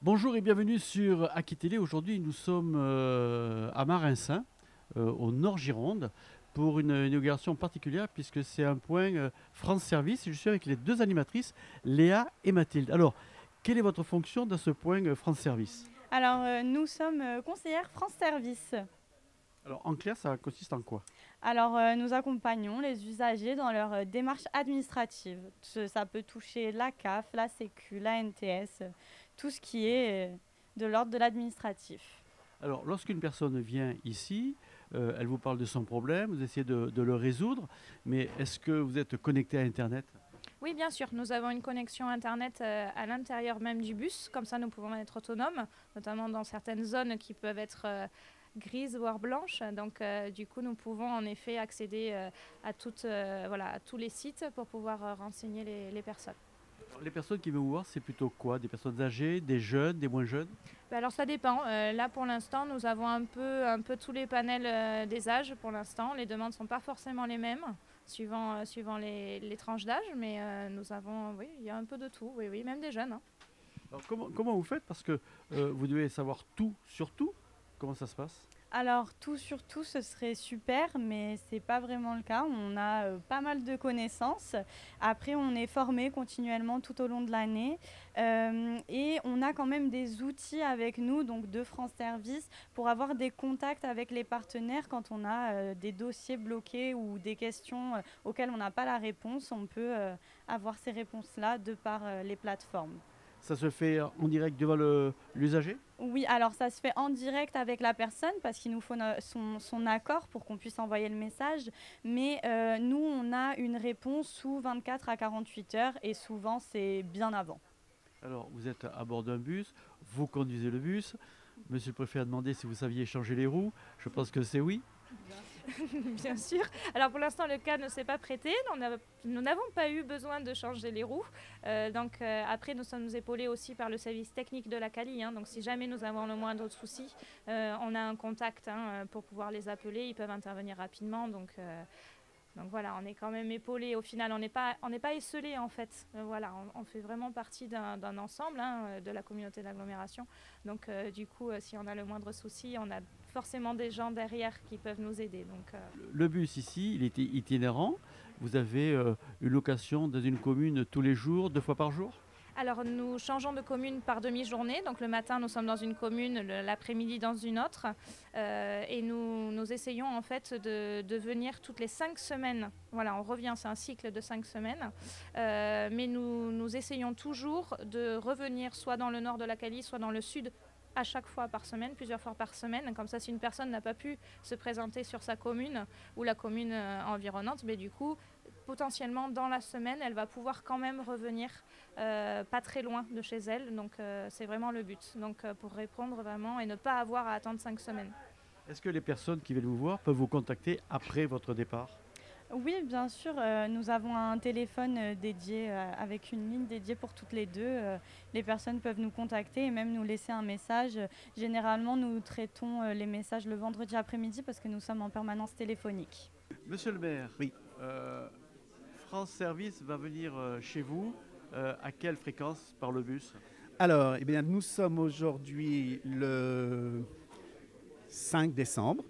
Bonjour et bienvenue sur Aquitélé. Aujourd'hui, nous sommes à Marensin, au Nord Gironde, pour une inauguration particulière puisque c'est un point France Service. Et je suis avec les deux animatrices, Léa et Mathilde. Alors, quelle est votre fonction dans ce point France Service? Nous sommes conseillères France Service. Alors, en clair, ça consiste en quoi? Nous accompagnons les usagers dans leur démarche administrative. Ça peut toucher la CAF, la Sécu, la NTS, tout ce qui est de l'ordre de l'administratif. Alors, lorsqu'une personne vient ici, elle vous parle de son problème, vous essayez de le résoudre, mais est-ce que vous êtes connecté à Internet? Oui, bien sûr. Nous avons une connexion Internet à l'intérieur même du bus. Comme ça, nous pouvons être autonomes, notamment dans certaines zones qui peuvent être grises, voire blanches. Donc, du coup, nous pouvons en effet accéder à tous les sites pour pouvoir renseigner les personnes. Les personnes qui veulent vous voir, c'est plutôt quoi? Des personnes âgées, des jeunes, des moins jeunes? Alors, ça dépend. Là, pour l'instant, nous avons un peu tous les panels des âges pour l'instant. Les demandes ne sont pas forcément les mêmes suivant les tranches d'âge, mais nous avons, oui, il y a un peu de tout, oui, oui, même des jeunes, hein. Alors, comment vous faites? Parce que vous devez savoir tout sur tout. Comment ça se passe? Alors tout sur tout, ce serait super, mais c'est pas vraiment le cas. On a pas mal de connaissances. Après, on est formé continuellement tout au long de l'année. Et on a quand même des outils avec nous, donc de France Service, pour avoir des contacts avec les partenaires quand on a des dossiers bloqués ou des questions auxquelles on n'a pas la réponse. On peut avoir ces réponses-là de par les plateformes. Ça se fait en direct devant l'usager? Oui, alors ça se fait en direct avec la personne parce qu'il nous faut son accord pour qu'on puisse envoyer le message. Mais nous, on a une réponse sous 24 à 48 heures et souvent, c'est bien avant. Alors, vous êtes à bord d'un bus, vous conduisez le bus. Monsieur le préfet a demandé si vous saviez changer les roues. Je pense que c'est oui. Bien sûr. Alors pour l'instant, le cas ne s'est pas prêté. Nous n'avons pas eu besoin de changer les roues. Après, nous sommes épaulés aussi par le service technique de la Cali, hein. Donc si jamais nous avons le moindre souci, on a un contact, hein, pour pouvoir les appeler. Ils peuvent intervenir rapidement. Donc voilà, on est quand même épaulés. Au final, on n'est pas esselés en fait. Voilà, on fait vraiment partie d'un ensemble, hein, de la communauté d'agglomération. Donc du coup, si on a le moindre souci, on a forcément des gens derrière qui peuvent nous aider. Le bus ici, il est itinérant. Vous avez une location dans une commune tous les jours, deux fois par jour? Alors nous changeons de commune par demi-journée. Donc le matin, nous sommes dans une commune, l'après-midi dans une autre. Et nous essayons en fait de venir toutes les 5 semaines. Voilà, on revient, c'est un cycle de 5 semaines. Mais nous essayons toujours de revenir soit dans le nord de la Cali, soit dans le sud, à chaque fois par semaine, plusieurs fois par semaine. Comme ça, si une personne n'a pas pu se présenter sur sa commune ou la commune environnante, mais du coup, potentiellement dans la semaine, elle va pouvoir quand même revenir pas très loin de chez elle. Donc c'est vraiment le but. Donc pour répondre vraiment et ne pas avoir à attendre 5 semaines. Est-ce que les personnes qui viennent vous voir peuvent vous contacter après votre départ? Oui, bien sûr, nous avons un téléphone dédié avec une ligne dédiée pour toutes les deux. Les personnes peuvent nous contacter et même nous laisser un message. Généralement, nous traitons les messages le vendredi après-midi parce que nous sommes en permanence téléphonique. Monsieur le maire, Oui. euh, France Service va venir chez vous. À quelle fréquence par le bus? Alors, eh bien, nous sommes aujourd'hui le 5 décembre.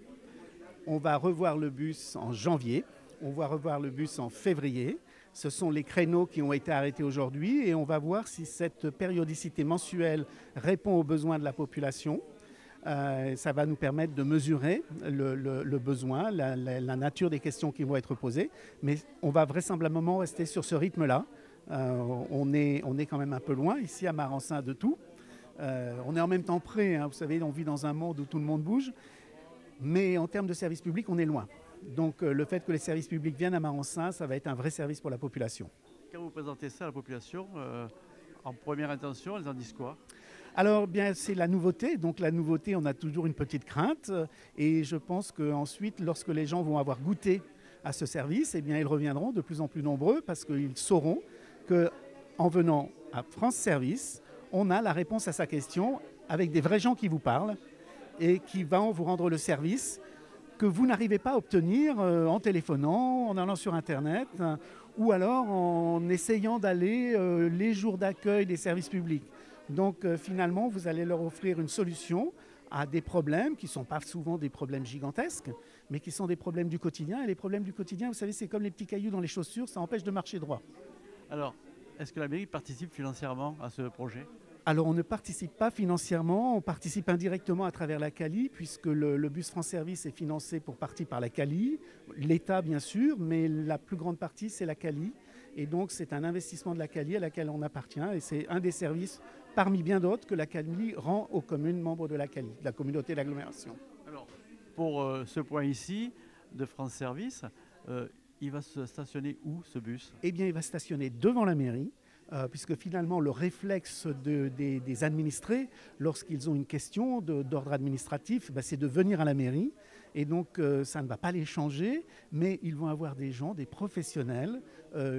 On va revoir le bus en janvier. On va revoir le bus en février. Ce sont les créneaux qui ont été arrêtés aujourd'hui et on va voir si cette périodicité mensuelle répond aux besoins de la population. Ça va nous permettre de mesurer le besoin, la nature des questions qui vont être posées. Mais on va vraisemblablement rester sur ce rythme-là. On est quand même un peu loin ici à Marensin de tout. On est en même temps près, hein, vous savez, on vit dans un monde où tout le monde bouge. Mais en termes de services publics, on est loin. Donc le fait que les services publics viennent à Marensin, ça va être un vrai service pour la population. Quand vous présentez ça à la population, en première intention, elles en disent quoi? Alors bien, c'est la nouveauté. Donc la nouveauté, on a toujours une petite crainte. Et je pense qu'ensuite, lorsque les gens vont avoir goûté à ce service, eh bien, ils reviendront de plus en plus nombreux parce qu'ils sauront qu'en venant à France Service, on a la réponse à sa question avec des vrais gens qui vous parlent et qui vont vous rendre le service que vous n'arrivez pas à obtenir en téléphonant, en allant sur Internet ou alors en essayant d'aller les jours d'accueil des services publics. Donc finalement, vous allez leur offrir une solution à des problèmes qui ne sont pas souvent des problèmes gigantesques, mais qui sont des problèmes du quotidien. Et les problèmes du quotidien, vous savez, c'est comme les petits cailloux dans les chaussures, ça empêche de marcher droit. Alors, est-ce que la mairie participe financièrement à ce projet? Alors on ne participe pas financièrement, on participe indirectement à travers la CALI, puisque le bus France Service est financé pour partie par la CALI, l'État bien sûr, mais la plus grande partie c'est la CALI. Et donc c'est un investissement de la CALI à laquelle on appartient, et c'est un des services parmi bien d'autres que la CALI rend aux communes membres de la CALI, de la communauté d'agglomération. Alors, pour ce point ici de France Service, il va se stationner où ce bus? Eh bien il va stationner devant la mairie, puisque finalement le réflexe des administrés, lorsqu'ils ont une question d'ordre administratif, c'est de venir à la mairie. Et donc ça ne va pas les changer, mais ils vont avoir des gens, des professionnels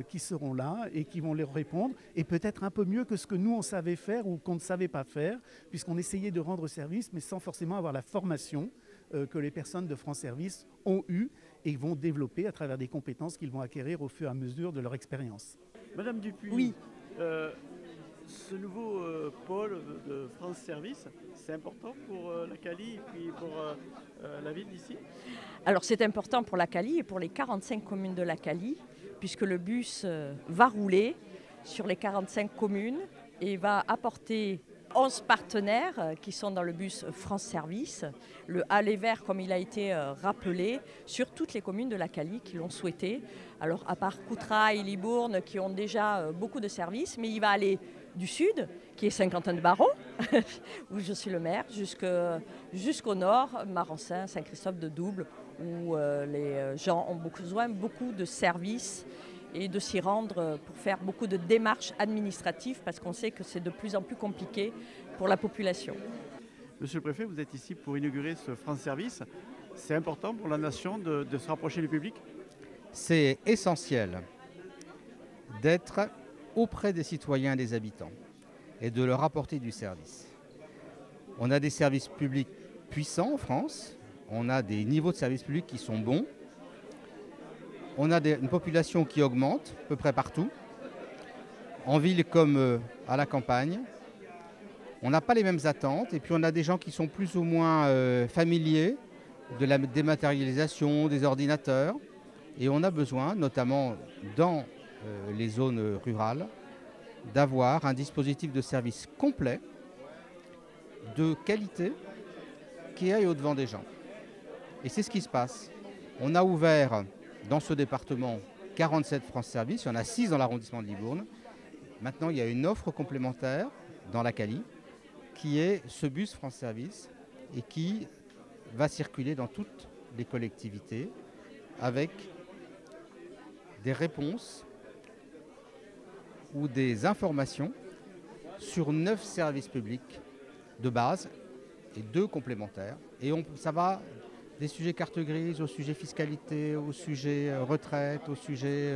qui seront là et qui vont leur répondre, et peut-être un peu mieux que ce que nous on savait faire ou qu'on ne savait pas faire, puisqu'on essayait de rendre service, mais sans forcément avoir la formation que les personnes de France Service ont eue et vont développer à travers des compétences qu'ils vont acquérir au fur et à mesure de leur expérience. Madame Dupuis, oui. Ce nouveau pôle de France Service, c'est important pour la CALI et puis pour la ville d'ici? Alors c'est important pour la CALI et pour les 45 communes de la CALI, puisque le bus va rouler sur les 45 communes et va apporter 11 partenaires qui sont dans le bus France Service, le aller vert comme il a été rappelé, sur toutes les communes de la CALI qui l'ont souhaité. Alors à part Coutrail, Libourne qui ont déjà beaucoup de services, mais il va aller du sud, qui est Saint-Quentin-de-Baron, où je suis le maire, jusqu'au nord, Marensin, Saint-Christophe-de-Double, où les gens ont besoin beaucoup de services et de s'y rendre pour faire beaucoup de démarches administratives, parce qu'on sait que c'est de plus en plus compliqué pour la population. Monsieur le préfet, vous êtes ici pour inaugurer ce France Service. C'est important pour la nation de se rapprocher du public? C'est essentiel d'être auprès des citoyens et des habitants et de leur apporter du service. On a des services publics puissants en France, on a des niveaux de services publics qui sont bons, on a une population qui augmente à peu près partout, en ville comme à la campagne. On n'a pas les mêmes attentes et puis on a des gens qui sont plus ou moins familiers de la dématérialisation, des ordinateurs, et on a besoin, notamment dans les zones rurales, d'avoir un dispositif de service complet, de qualité, qui aille au-devant des gens. Et c'est ce qui se passe. On a ouvert dans ce département 47 France Service, il y en a 6 dans l'arrondissement de Libourne. Maintenant, il y a une offre complémentaire dans la CALI, qui est ce bus France Service, et qui va circuler dans toutes les collectivités avec des réponses ou des informations sur 9 services publics de base et 2 complémentaires. Et ça va des sujets carte grise, au sujet fiscalité, au sujet retraite, au sujet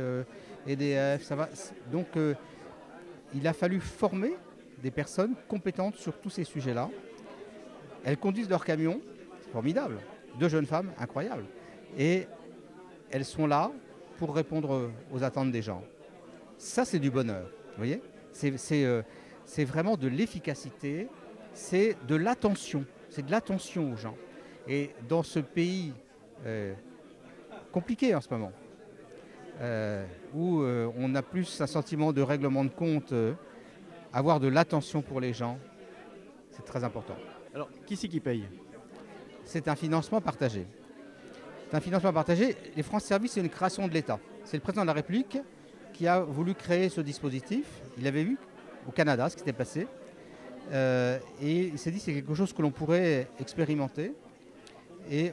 EDF. Ça va. Donc il a fallu former des personnes compétentes sur tous ces sujets-là. Elles conduisent leur camion, c'est formidable. 2 jeunes femmes, incroyables. Et elles sont là pour répondre aux attentes des gens. Ça, c'est du bonheur, vous voyez ? C'est vraiment de l'efficacité, c'est de l'attention. C'est de l'attention aux gens. Et dans ce pays compliqué en ce moment, où on a plus un sentiment de règlement de compte, avoir de l'attention pour les gens, c'est très important. Alors, qui c'est qui paye? C'est un financement partagé. C'est un financement partagé. Les France Service, c'est une création de l'État. C'est le président de la République qui a voulu créer ce dispositif. Il avait vu au Canada ce qui s'était passé. Et il s'est dit que c'est quelque chose que l'on pourrait expérimenter. Et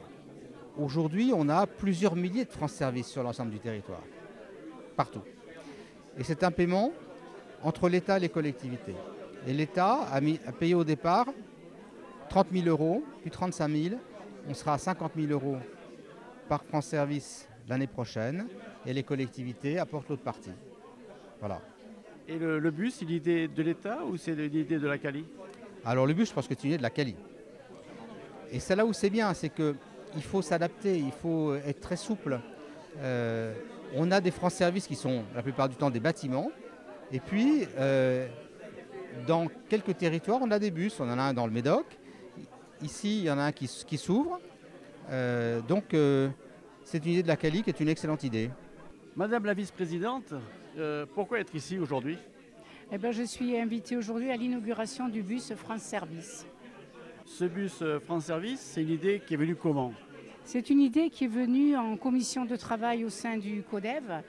aujourd'hui, on a plusieurs milliers de France Service sur l'ensemble du territoire, partout. Et c'est un paiement entre l'État et les collectivités. Et l'État a payé au départ 30 000 €, puis 35 000. On sera à 50 000 € par France Service l'année prochaine. Et les collectivités apportent l'autre partie. Voilà. Et le bus, c'est l'idée de l'État ou c'est l'idée de la CALI? Alors le bus, je pense que c'est une idée de la CALI. Et c'est là où c'est bien, c'est qu'il faut s'adapter, il faut être très souple. On a des France Service qui sont la plupart du temps des bâtiments. Et puis, dans quelques territoires, on a des bus. On en a un dans le Médoc. Ici, il y en a un qui s'ouvre. C'est une idée de la Cali qui est une excellente idée. Madame la vice-présidente, pourquoi être ici aujourd'hui? Eh ben, je suis invitée aujourd'hui à l'inauguration du bus France Service. Ce bus France Service, c'est une idée qui est venue comment? C'est une idée qui est venue en commission de travail au sein du CODEV.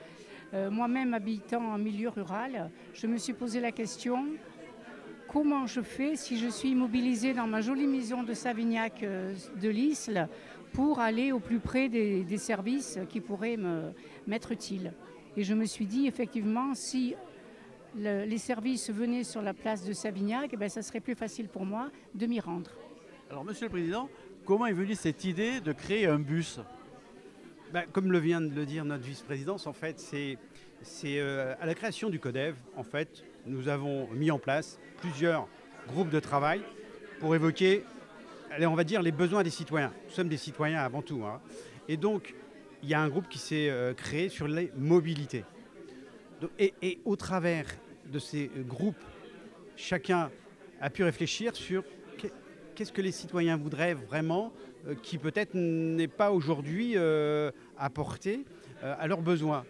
Moi-même habitant en milieu rural, je me suis posé la question, comment je fais si je suis immobilisée dans ma jolie maison de Savignac de l'Isle pour aller au plus près des services qui pourraient m'être utiles. Et je me suis dit, effectivement, si les services venaient sur la place de Savignac, eh bien, ça serait plus facile pour moi de m'y rendre. Alors, Monsieur le Président, comment est venue cette idée de créer un bus? Comme le vient de le dire notre vice-présidence, en fait, c'est à la création du CODEV, en fait, nous avons mis en place plusieurs groupes de travail pour évoquer, allez, on va dire, les besoins des citoyens. Nous sommes des citoyens avant tout, hein. Et donc, il y a un groupe qui s'est créé sur les mobilités. Et au travers de ces groupes, chacun a pu réfléchir sur qu'est-ce que les citoyens voudraient vraiment, qui peut-être n'est pas aujourd'hui apporté à leurs besoins.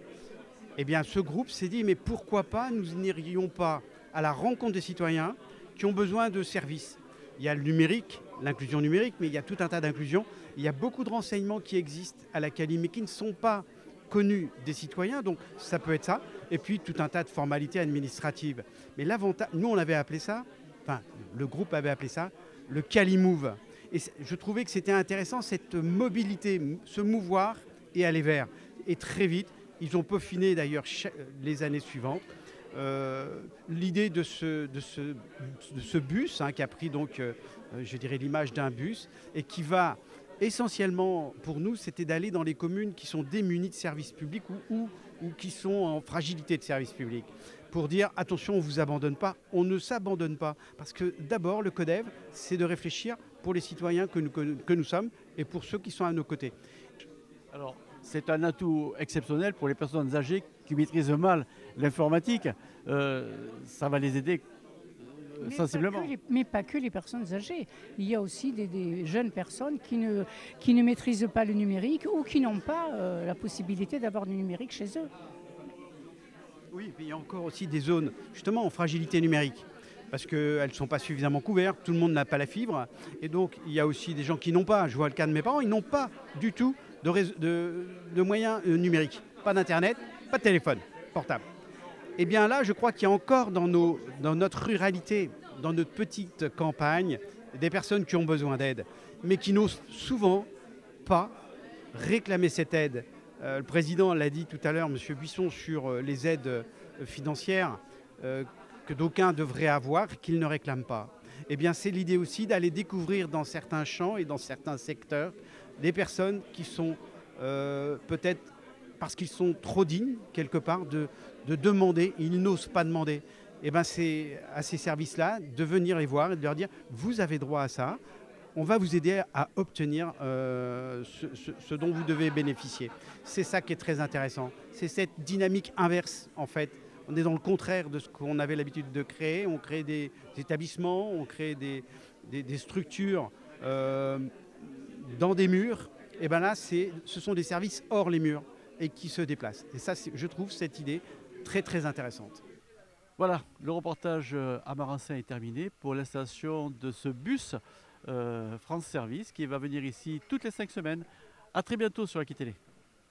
Eh bien, ce groupe s'est dit, mais pourquoi pas, nous n'irions pas à la rencontre des citoyens qui ont besoin de services. Il y a le numérique, l'inclusion numérique, mais il y a tout un tas d'inclusions. Il y a beaucoup de renseignements qui existent à la Cali, mais qui ne sont pas connus des citoyens, donc ça peut être ça. Et puis tout un tas de formalités administratives. Mais l'avantage, nous on avait appelé ça, enfin le groupe avait appelé ça, le CaliMove. Et je trouvais que c'était intéressant, cette mobilité, se mouvoir et aller vers. Et très vite, ils ont peaufiné d'ailleurs les années suivantes. L'idée de ce bus, hein, qui a pris donc, je dirais, l'image d'un bus, et qui va essentiellement, pour nous, c'était d'aller dans les communes qui sont démunies de services publics ou qui sont en fragilité de services publics, pour dire, attention, on ne vous abandonne pas, on ne s'abandonne pas. Parce que d'abord, le CODEV, c'est de réfléchir pour les citoyens que nous sommes et pour ceux qui sont à nos côtés. Alors, c'est un atout exceptionnel pour les personnes âgées qui maîtrisent mal l'informatique. Ça va les aider sensiblement. Mais pas que les personnes âgées. Il y a aussi des jeunes personnes qui ne maîtrisent pas le numérique ou qui n'ont pas la possibilité d'avoir du numérique chez eux. Oui, mais il y a encore aussi des zones justement en fragilité numérique, parce qu'elles ne sont pas suffisamment couvertes, tout le monde n'a pas la fibre, et donc il y a aussi des gens qui n'ont pas, je vois le cas de mes parents, ils n'ont pas du tout de moyens numériques, pas d'internet, pas de téléphone portable. Et bien là, je crois qu'il y a encore dans notre ruralité, dans notre petite campagne, des personnes qui ont besoin d'aide, mais qui n'osent souvent pas réclamer cette aide. Le président l'a dit tout à l'heure, M. Buisson, sur les aides financières que d'aucuns devraient avoir, qu'ils ne réclament pas. Eh bien, c'est l'idée aussi d'aller découvrir dans certains champs et dans certains secteurs des personnes qui sont peut-être, parce qu'ils sont trop dignes, quelque part, de demander, ils n'osent pas demander. Eh bien, c'est à ces services-là de venir les voir et de leur dire, vous avez droit à ça, on va vous aider à obtenir ce dont vous devez bénéficier. C'est ça qui est très intéressant. C'est cette dynamique inverse, en fait. On est dans le contraire de ce qu'on avait l'habitude de créer. On crée des établissements, on crée des structures dans des murs. Et bien là, ce sont des services hors les murs et qui se déplacent. Et ça, je trouve cette idée très, très intéressante. Voilà, le reportage à Marensin est terminé pour l'installation de ce bus France Service qui va venir ici toutes les 5 semaines. À très bientôt sur Aquitélé.